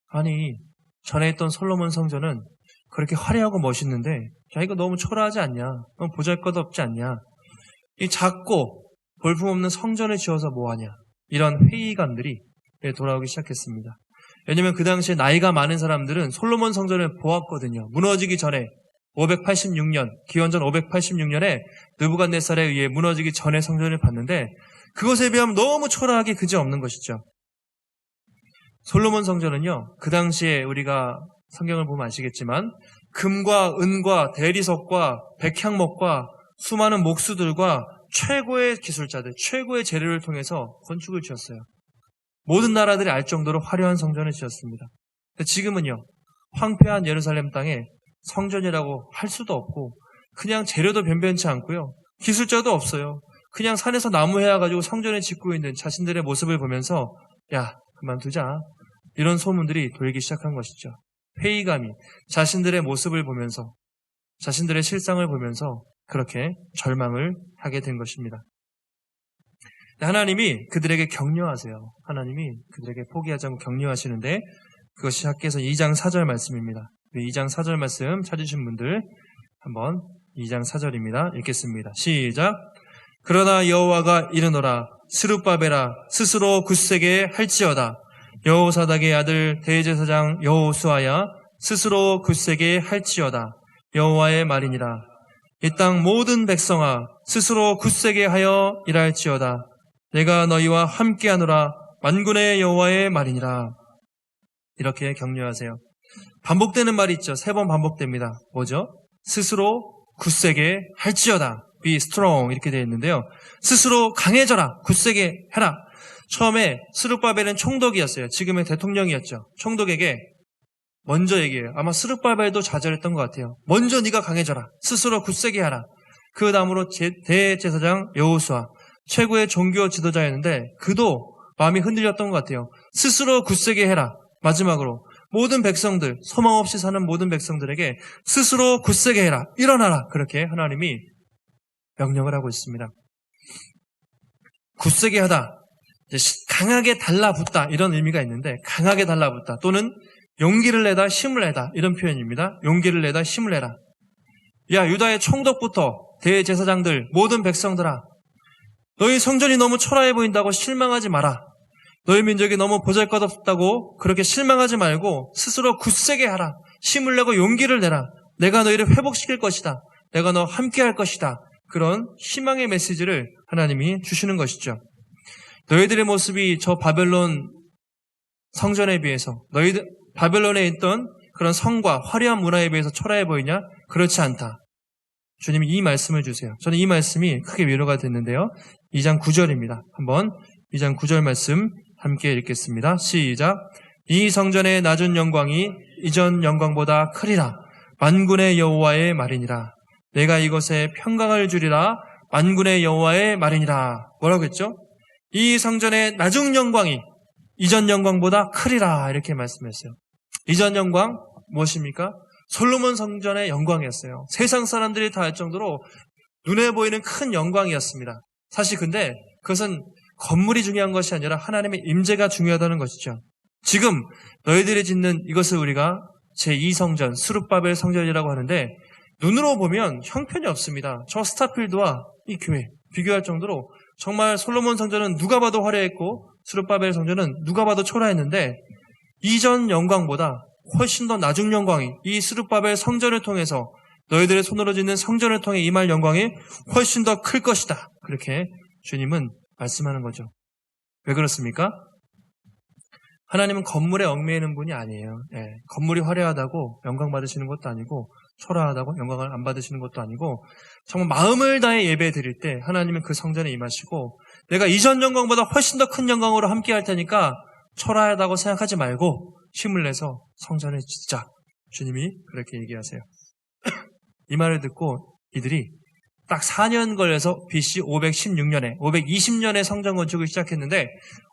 아니, 전에 있던 솔로몬 성전은 그렇게 화려하고 멋있는데 야, 이거 너무 초라하지 않냐? 너무 보잘것없지 않냐? 이 작고 볼품없는 성전을 지어서 뭐하냐? 이런 회의감들이 돌아오기 시작했습니다. 왜냐하면 그 당시에 나이가 많은 사람들은 솔로몬 성전을 보았거든요. 무너지기 전에 586년, 기원전 586년에 느부갓네살에 의해 무너지기 전에 성전을 봤는데 그것에 비하면 너무 초라하게 그지없는 것이죠. 솔로몬 성전은요, 그 당시에 우리가 성경을 보면 아시겠지만 금과 은과 대리석과 백향목과 수많은 목수들과 최고의 기술자들, 최고의 재료를 통해서 건축을 지었어요. 모든 나라들이 알 정도로 화려한 성전을 지었습니다. 근데 지금은요, 황폐한 예루살렘 땅에 성전이라고 할 수도 없고 그냥 재료도 변변치 않고요. 기술자도 없어요. 그냥 산에서 나무 해와가지고 성전을 짓고 있는 자신들의 모습을 보면서 야, 그만두자. 이런 소문들이 돌기 시작한 것이죠. 회의감이 자신들의 모습을 보면서 자신들의 실상을 보면서 그렇게 절망을 하게 된 것입니다. 하나님이 그들에게 격려하세요. 하나님이 그들에게 포기하지 않고 격려하시는데 그것이 학개서 2장 4절 말씀입니다. 2장 4절 말씀 찾으신 분들 한번 2장 4절입니다. 읽겠습니다. 시작. 그러나 여호와가 이르노라 스룹바벨아 스스로 굳세게 할지어다. 여호사닥의 아들 대제사장 여호수아야 스스로 굳세게 할지어다. 여호와의 말이니라. 이 땅 모든 백성아 스스로 굳세게 하여 일할지어다. 내가 너희와 함께하노라. 만군의 여호와의 말이니라. 이렇게 격려하세요. 반복되는 말이 있죠. 3번 반복됩니다. 뭐죠? 스스로 굳세게 할지어다. Be strong 이렇게 되어 있는데요. 스스로 강해져라. 굳세게 해라. 처음에 스룹바벨은 총독이었어요. 지금의 대통령이었죠. 총독에게 먼저 얘기해요. 아마 스룹바벨도 좌절했던 것 같아요. 먼저 네가 강해져라. 스스로 굳세게 하라. 그 다음으로 대제사장 여호수아 최고의 종교 지도자였는데 그도 마음이 흔들렸던 것 같아요. 스스로 굳세게 해라. 마지막으로 모든 백성들, 소망 없이 사는 모든 백성들에게 스스로 굳세게 해라. 일어나라. 그렇게 하나님이 명령을 하고 있습니다. 굳세게 하다. 강하게 달라붙다. 이런 의미가 있는데 강하게 달라붙다. 또는 용기를 내다, 힘을 내다. 이런 표현입니다. 용기를 내다, 힘을 내라. 야, 유다의 총독부터 대제사장들, 모든 백성들아. 너희 성전이 너무 초라해 보인다고 실망하지 마라. 너희 민족이 너무 보잘것없다고 그렇게 실망하지 말고 스스로 굳세게 하라. 힘을 내고 용기를 내라. 내가 너희를 회복시킬 것이다. 내가 너와 함께할 것이다. 그런 희망의 메시지를 하나님이 주시는 것이죠. 너희들의 모습이 저 바벨론 성전에 비해서 바벨론에 있던 그런 성과 화려한 문화에 비해서 초라해 보이냐? 그렇지 않다. 주님이 이 말씀을 주세요. 저는 이 말씀이 크게 위로가 됐는데요. 2장 9절입니다. 한번 2장 9절 말씀 함께 읽겠습니다. 시작. 이 성전의 낮은 영광이 이전 영광보다 크리라. 만군의 여호와의 말이니라. 내가 이것에 평강을 주리라. 만군의 여호와의 말이니라. 뭐라고 했죠? 이 성전의 낮은 영광이 이전 영광보다 크리라. 이렇게 말씀했어요. 이전 영광 무엇입니까? 솔로몬 성전의 영광이었어요. 세상 사람들이 다 알 정도로 눈에 보이는 큰 영광이었습니다. 사실 근데 그것은 건물이 중요한 것이 아니라 하나님의 임재가 중요하다는 것이죠. 지금 너희들이 짓는 이것을 우리가 제2성전, 스룹바벨 성전이라고 하는데 눈으로 보면 형편이 없습니다. 저 스타필드와 이 교회 비교할 정도로 정말 솔로몬 성전은 누가 봐도 화려했고 스룹바벨 성전은 누가 봐도 초라했는데 이전 영광보다 훨씬 더 낮은 영광이 이 스룹바벨 성전을 통해서 너희들의 손으로 짓는 성전을 통해 임할 영광이 훨씬 더 클 것이다. 그렇게 주님은 말씀하는 거죠. 왜 그렇습니까? 하나님은 건물에 얽매이는 분이 아니에요. 건물이 화려하다고 영광 받으시는 것도 아니고 초라하다고 영광을 안 받으시는 것도 아니고 정말 마음을 다해 예배 드릴 때 하나님은 그 성전에 임하시고 내가 이전 영광보다 훨씬 더 큰 영광으로 함께 할 테니까 초라하다고 생각하지 말고 힘을 내서 성전을 짓자. 주님이 그렇게 얘기하세요. 이 말을 듣고 이들이 딱 4년 걸려서 BC 516년에 520년에 성전 건축을 시작했는데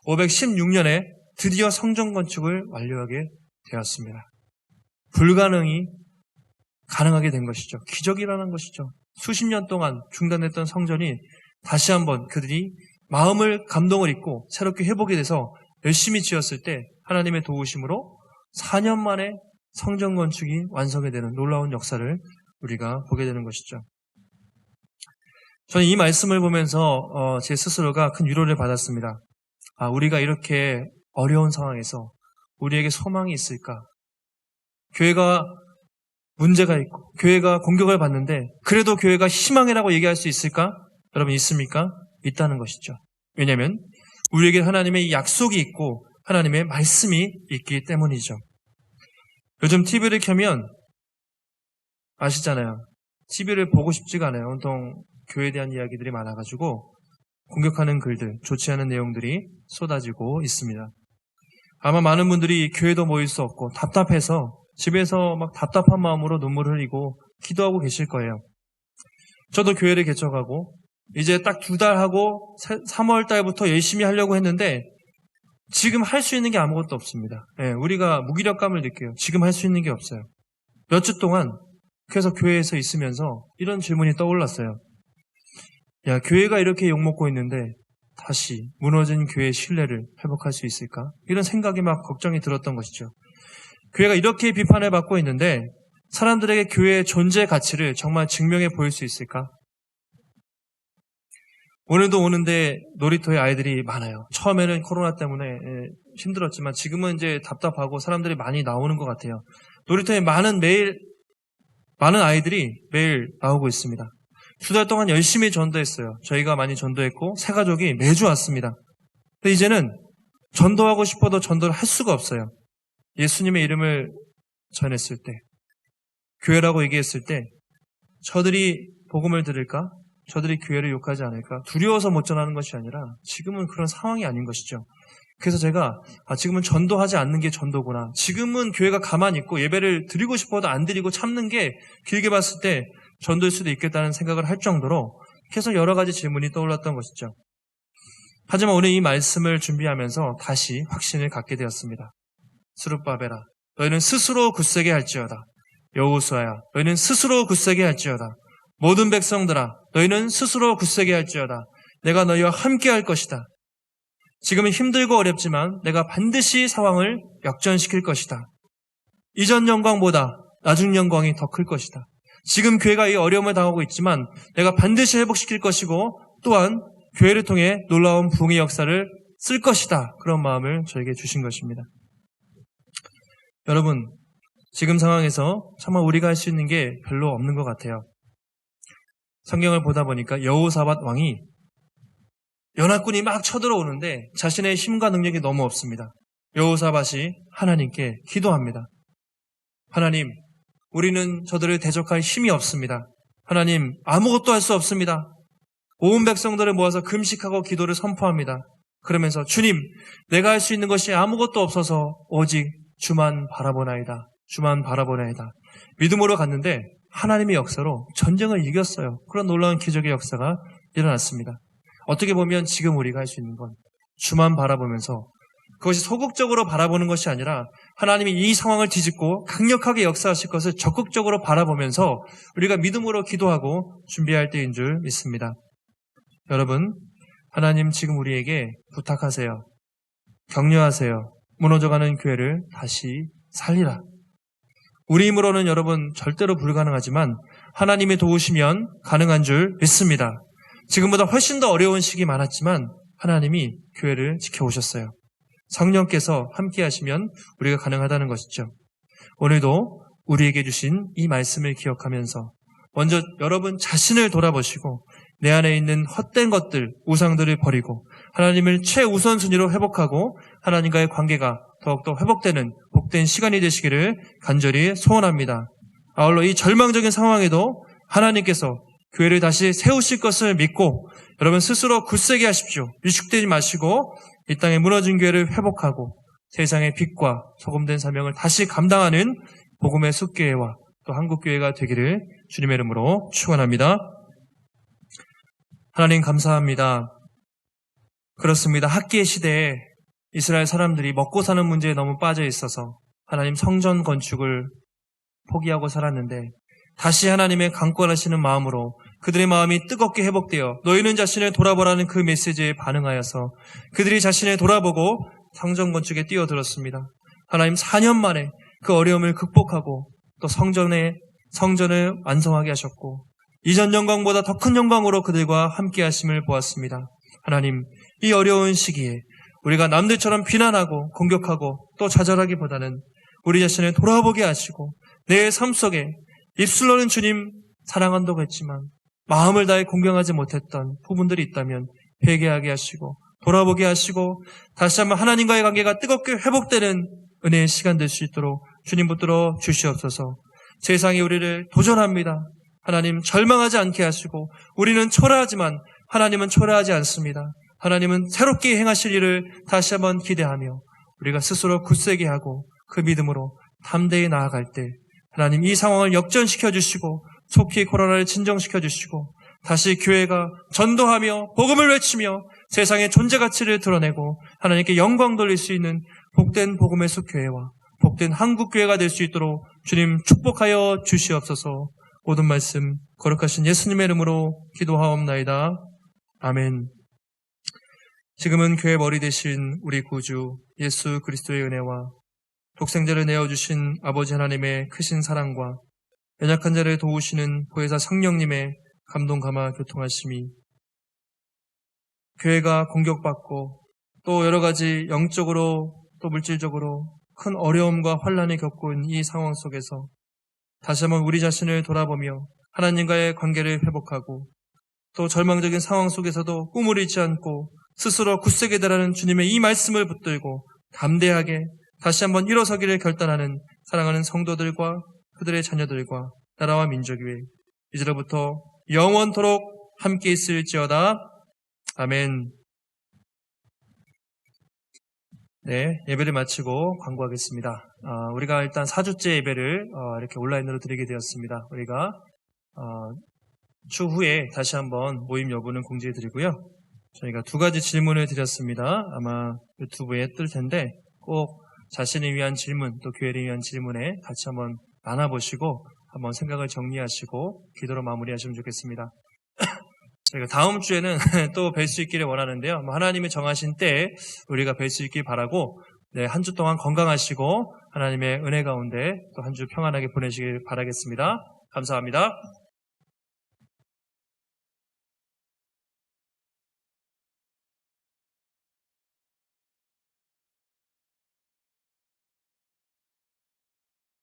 516년에 드디어 성전 건축을 완료하게 되었습니다. 불가능이 가능하게 된 것이죠. 기적이 일어난 것이죠. 수십 년 동안 중단됐던 성전이 다시 한번 그들이 마음을 감동을 입고 새롭게 회복이 돼서 열심히 지었을 때 하나님의 도우심으로 4년 만에 성전 건축이 완성이 되는 놀라운 역사를 우리가 보게 되는 것이죠. 저는 이 말씀을 보면서 제 스스로가 큰 위로를 받았습니다. 우리가 이렇게 어려운 상황에서 우리에게 소망이 있을까? 교회가 문제가 있고 교회가 공격을 받는데 그래도 교회가 희망이라고 얘기할 수 있을까? 여러분 있습니까? 있다는 것이죠. 왜냐하면 우리에게 하나님의 약속이 있고 하나님의 말씀이 있기 때문이죠. 요즘 TV를 켜면 아시잖아요. TV를 보고 싶지가 않아요. 온통 교회에 대한 이야기들이 많아가지고 공격하는 글들, 좋지 않은 내용들이 쏟아지고 있습니다. 아마 많은 분들이 교회도 모일 수 없고 답답해서 집에서 막 답답한 마음으로 눈물을 흘리고 기도하고 계실 거예요. 저도 교회를 개척하고 이제 딱 2달 하고 3월 달부터 열심히 하려고 했는데 지금 할 수 있는 게 아무것도 없습니다. 우리가 무기력감을 느껴요. 지금 할 수 있는 게 없어요. 몇 주 동안 그래서 교회에서 있으면서 이런 질문이 떠올랐어요. 야, 교회가 이렇게 욕먹고 있는데 다시 무너진 교회의 신뢰를 회복할 수 있을까? 이런 생각이 막 걱정이 들었던 것이죠. 교회가 이렇게 비판을 받고 있는데 사람들에게 교회의 존재 가치를 정말 증명해 보일 수 있을까? 오늘도 오는데 놀이터에 아이들이 많아요. 처음에는 코로나 때문에 힘들었지만 지금은 이제 답답하고 사람들이 많이 나오는 것 같아요. 놀이터에 많은 아이들이 매일 나오고 있습니다. 2달 동안 열심히 전도했어요. 저희가 많이 전도했고 새 가족이 매주 왔습니다. 근데 이제는 전도하고 싶어도 전도를 할 수가 없어요. 예수님의 이름을 전했을 때, 교회라고 얘기했을 때 저들이 복음을 들을까? 저들이 교회를 욕하지 않을까? 두려워서 못 전하는 것이 아니라 지금은 그런 상황이 아닌 것이죠. 그래서 제가 지금은 전도하지 않는 게 전도구나. 지금은 교회가 가만히 있고 예배를 드리고 싶어도 안 드리고 참는 게 길게 봤을 때 전도일 수도 있겠다는 생각을 할 정도로 계속 여러 가지 질문이 떠올랐던 것이죠. 하지만 오늘 이 말씀을 준비하면서 다시 확신을 갖게 되었습니다. 스룹바벨아, 너희는 스스로 굳세게 할지어다. 여호수아야, 너희는 스스로 굳세게 할지어다. 모든 백성들아, 너희는 스스로 굳세게 할지어다. 내가 너희와 함께 할 것이다. 지금은 힘들고 어렵지만 내가 반드시 상황을 역전시킬 것이다. 이전 영광보다 나중 영광이 더 클 것이다. 지금 교회가 이 어려움을 당하고 있지만 내가 반드시 회복시킬 것이고 또한 교회를 통해 놀라운 부흥의 역사를 쓸 것이다. 그런 마음을 저에게 주신 것입니다. 여러분, 지금 상황에서 정말 우리가 할 수 있는 게 별로 없는 것 같아요. 성경을 보다 보니까 여호사밧 왕이 연합군이 막 쳐들어오는데 자신의 힘과 능력이 너무 없습니다. 여호사밧이 하나님께 기도합니다. 하나님, 우리는 저들을 대적할 힘이 없습니다. 하나님, 아무것도 할 수 없습니다. 온 백성들을 모아서 금식하고 기도를 선포합니다. 그러면서 주님, 내가 할 수 있는 것이 아무것도 없어서 오직 주만 바라보나이다. 주만 바라보나이다. 믿음으로 갔는데 하나님의 역사로 전쟁을 이겼어요. 그런 놀라운 기적의 역사가 일어났습니다. 어떻게 보면 지금 우리가 할 수 있는 건 주만 바라보면서 그것이 소극적으로 바라보는 것이 아니라 하나님이 이 상황을 뒤집고 강력하게 역사하실 것을 적극적으로 바라보면서 우리가 믿음으로 기도하고 준비할 때인 줄 믿습니다. 여러분, 하나님 지금 우리에게 부탁하세요. 격려하세요. 무너져가는 교회를 다시 살리라. 우리 힘으로는 여러분 절대로 불가능하지만 하나님이 도우시면 가능한 줄 믿습니다. 지금보다 훨씬 더 어려운 시기 많았지만 하나님이 교회를 지켜오셨어요. 성령께서 함께 하시면 우리가 가능하다는 것이죠. 오늘도 우리에게 주신 이 말씀을 기억하면서 먼저 여러분 자신을 돌아보시고 내 안에 있는 헛된 것들, 우상들을 버리고 하나님을 최우선순위로 회복하고 하나님과의 관계가 더욱더 회복되는 복된 시간이 되시기를 간절히 소원합니다. 아울러 이 절망적인 상황에도 하나님께서 교회를 다시 세우실 것을 믿고 여러분 스스로 굳세게 하십시오. 위축되지 마시고 이 땅에 무너진 교회를 회복하고 세상의 빛과 소금된 사명을 다시 감당하는 복음의 숲교회와 또 한국교회가 되기를 주님의 이름으로 축원합니다. 하나님 감사합니다. 그렇습니다. 학기의 시대에 이스라엘 사람들이 먹고 사는 문제에 너무 빠져 있어서 하나님 성전 건축을 포기하고 살았는데 다시 하나님의 강권하시는 마음으로 그들의 마음이 뜨겁게 회복되어 너희는 자신을 돌아보라는 그 메시지에 반응하여서 그들이 자신을 돌아보고 성전 건축에 뛰어들었습니다. 하나님 4년 만에 그 어려움을 극복하고 또 성전을 완성하게 하셨고 이전 영광보다 더 큰 영광으로 그들과 함께 하심을 보았습니다. 하나님, 이 어려운 시기에 우리가 남들처럼 비난하고 공격하고 또 좌절하기보다는 우리 자신을 돌아보게 하시고 내 삶 속에 입술로는 주님 사랑한다고 했지만 마음을 다해 공경하지 못했던 부분들이 있다면 회개하게 하시고 돌아보게 하시고 다시 한번 하나님과의 관계가 뜨겁게 회복되는 은혜의 시간 될 수 있도록 주님 붙들어 주시옵소서. 세상이 우리를 도전합니다. 하나님 절망하지 않게 하시고 우리는 초라하지만 하나님은 초라하지 않습니다. 하나님은 새롭게 행하실 일을 다시 한번 기대하며 우리가 스스로 굳세게 하고 그 믿음으로 담대히 나아갈 때 하나님 이 상황을 역전시켜 주시고 속히 코로나를 진정시켜 주시고 다시 교회가 전도하며 복음을 외치며 세상의 존재 가치를 드러내고 하나님께 영광 돌릴 수 있는 복된 복음의 숲 교회와 복된 한국 교회가 될 수 있도록 주님 축복하여 주시옵소서. 모든 말씀 거룩하신 예수님의 이름으로 기도하옵나이다. 아멘. 지금은 교회 머리 되신 우리 구주 예수 그리스도의 은혜와 독생자를 내어주신 아버지 하나님의 크신 사랑과 연약한 자를 도우시는 보혜사 성령님의 감동 감화 교통하심이 교회가 공격받고 또 여러 가지 영적으로 또 물질적으로 큰 어려움과 환난을 겪고 있는 이 상황 속에서 다시 한번 우리 자신을 돌아보며 하나님과의 관계를 회복하고 또 절망적인 상황 속에서도 꿈을 잃지 않고 스스로 굳세게 되라는 주님의 이 말씀을 붙들고 담대하게 다시 한번 일어서기를 결단하는 사랑하는 성도들과 그들의 자녀들과 나라와 민족 위에 이제로부터 영원토록 함께 있을지어다. 아멘. 네, 예배를 마치고 광고하겠습니다. 우리가 일단 4주째 예배를 이렇게 온라인으로 드리게 되었습니다. 우리가 추후에 다시 한번 모임 여부는 공지해 드리고요. 저희가 2가지 질문을 드렸습니다. 아마 유튜브에 뜰 텐데 꼭 자신을 위한 질문 또 교회를 위한 질문에 같이 한번 나눠보시고 한번 생각을 정리하시고 기도로 마무리하시면 좋겠습니다. 저희가 다음 주에는 또 뵐 수 있기를 원하는데요. 하나님이 정하신 때에 우리가 뵐 수 있길 바라고 네, 한 주 동안 건강하시고 하나님의 은혜 가운데 또 한 주 평안하게 보내시길 바라겠습니다. 감사합니다.